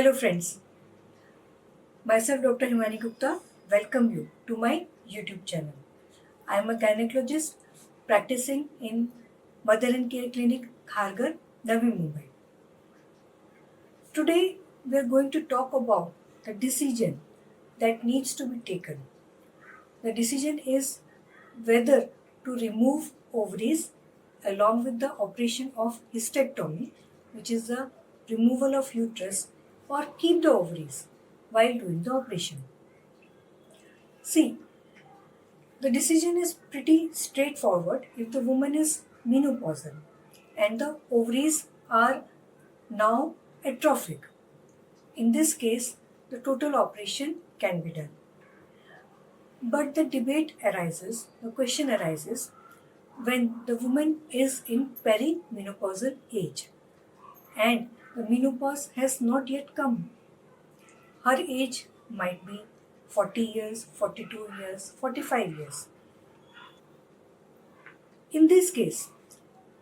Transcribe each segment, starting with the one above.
Hello friends, myself Dr. Himani Gupta welcome you to my YouTube channel. I am a gynecologist practicing in Mother and Care Clinic Kharghar, Navi Mumbai. Today we are going to talk about the decision that needs to be taken. The decision is whether to remove ovaries along with the operation of hysterectomy, which is the removal of uterus, or keep the ovaries while doing the operation. See, the decision is pretty straightforward if the woman is menopausal and the ovaries are now atrophic. In this case, the total operation can be done. But the question arises when the woman is in perimenopausal age and the menopause has not yet come. Her age might be 40 years, 42 years, 45 years. In this case,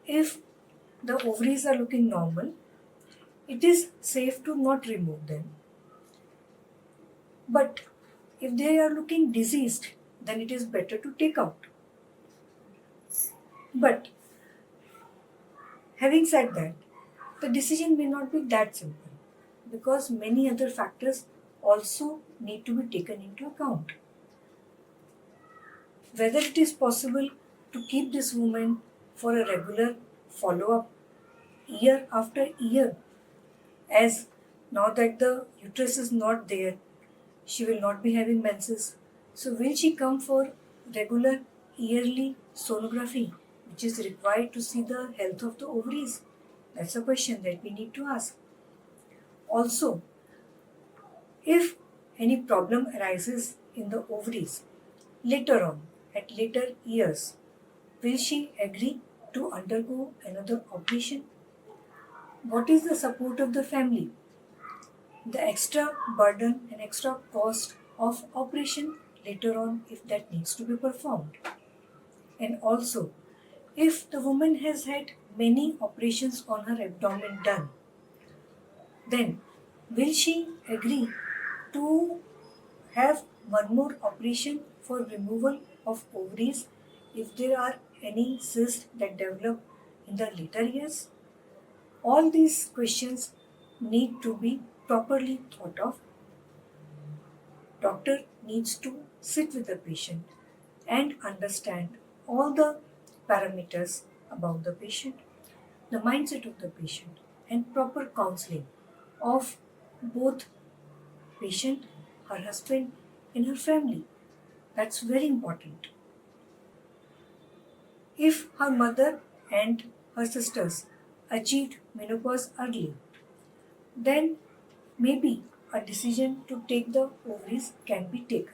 if the ovaries are looking normal, it is safe to not remove them. But if they are looking diseased, then it is better to take out. But having said that, the decision may not be that simple because many other factors also need to be taken into account. Whether it is possible to keep this woman for a regular follow up year after year, as now that the uterus is not there, she will not be having menses. So, will she come for regular yearly sonography, which is required to see the health of the ovaries? That's a question that we need to ask. Also, if any problem arises in the ovaries later on, at later years, will she agree to undergo another operation? What is the support of the family? The extra burden and extra cost of operation later on if that needs to be performed. And also, if the woman has had many operations on her abdomen done, then will she agree to have one more operation for removal of ovaries if there are any cysts that develop in the later years? All these questions need to be properly thought of. Doctor needs to sit with the patient and understand all the parameters about the patient, the mindset of the patient, and proper counseling of both patient, her husband, and her family. That's very important. If her mother and her sisters achieved menopause early, then maybe a decision to take the ovaries can be taken.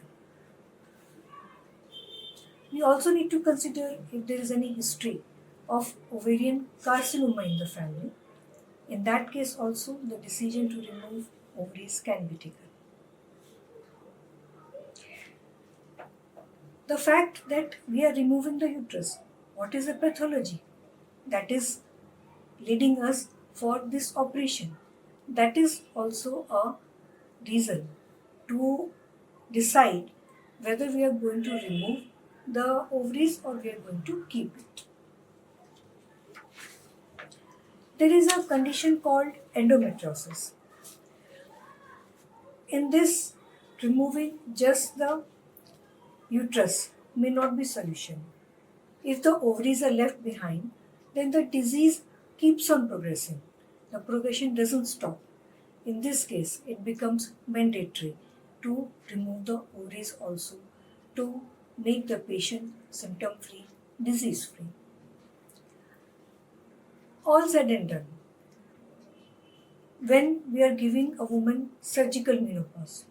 We also need to consider if there is any history of ovarian carcinoma in the family. In that case, also the decision to remove ovaries can be taken. The fact that we are removing the uterus, what is the pathology that is leading us for this operation? That is also a reason to decide whether we are going to remove the ovaries or we are going to keep it. There is a condition called endometriosis. In this, removing just the uterus may not be solution. If the ovaries are left behind, then the disease keeps on progressing. The progression doesn't stop. In this case, it becomes mandatory to remove the ovaries also to make the patient symptom free, disease free. All said and done, when we are giving a woman surgical menopause,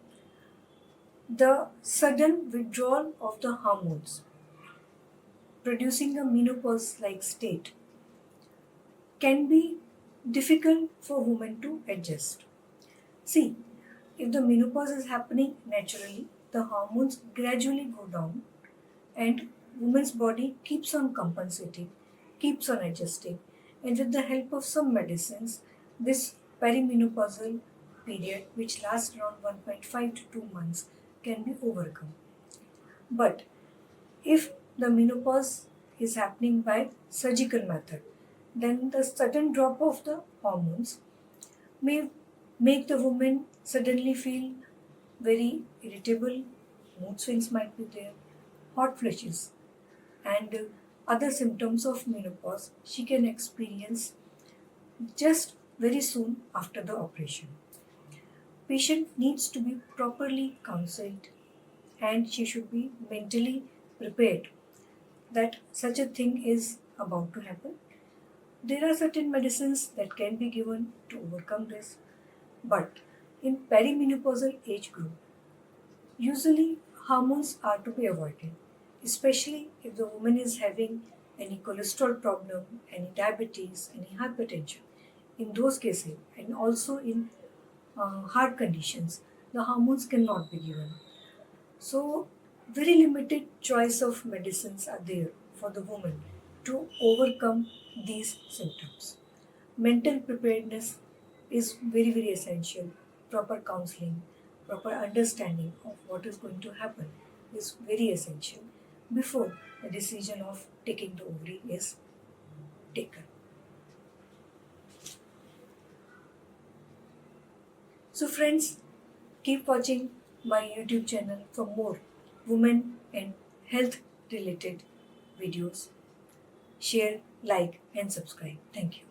the sudden withdrawal of the hormones producing a menopause like state can be difficult for women to adjust. See, if the menopause is happening naturally, the hormones gradually go down and woman's body keeps on compensating, keeps on adjusting, and with the help of some medicines, this perimenopausal period, which lasts around 1.5 to 2 months, can be overcome. But if the menopause is happening by surgical method, then the sudden drop of the hormones may make the woman suddenly feel very irritable, mood swings might be there, hot flushes, and other symptoms of menopause she can experience just very soon after the operation. Patient needs to be properly counseled and she should be mentally prepared that such a thing is about to happen. There are certain medicines that can be given to overcome this, but in perimenopausal age group, usually hormones are to be avoided, especially if the woman is having any cholesterol problem, any diabetes, any hypertension. In those cases, and also in heart conditions, the hormones cannot be given. So, very limited choice of medicines are there for the woman to overcome these symptoms. Mental preparedness is very, very essential. Proper counseling, proper understanding of what is going to happen is very essential before the decision of taking the ovary is taken. So, friends, keep watching my YouTube channel for more women and health related videos. Share, like, and subscribe. Thank you.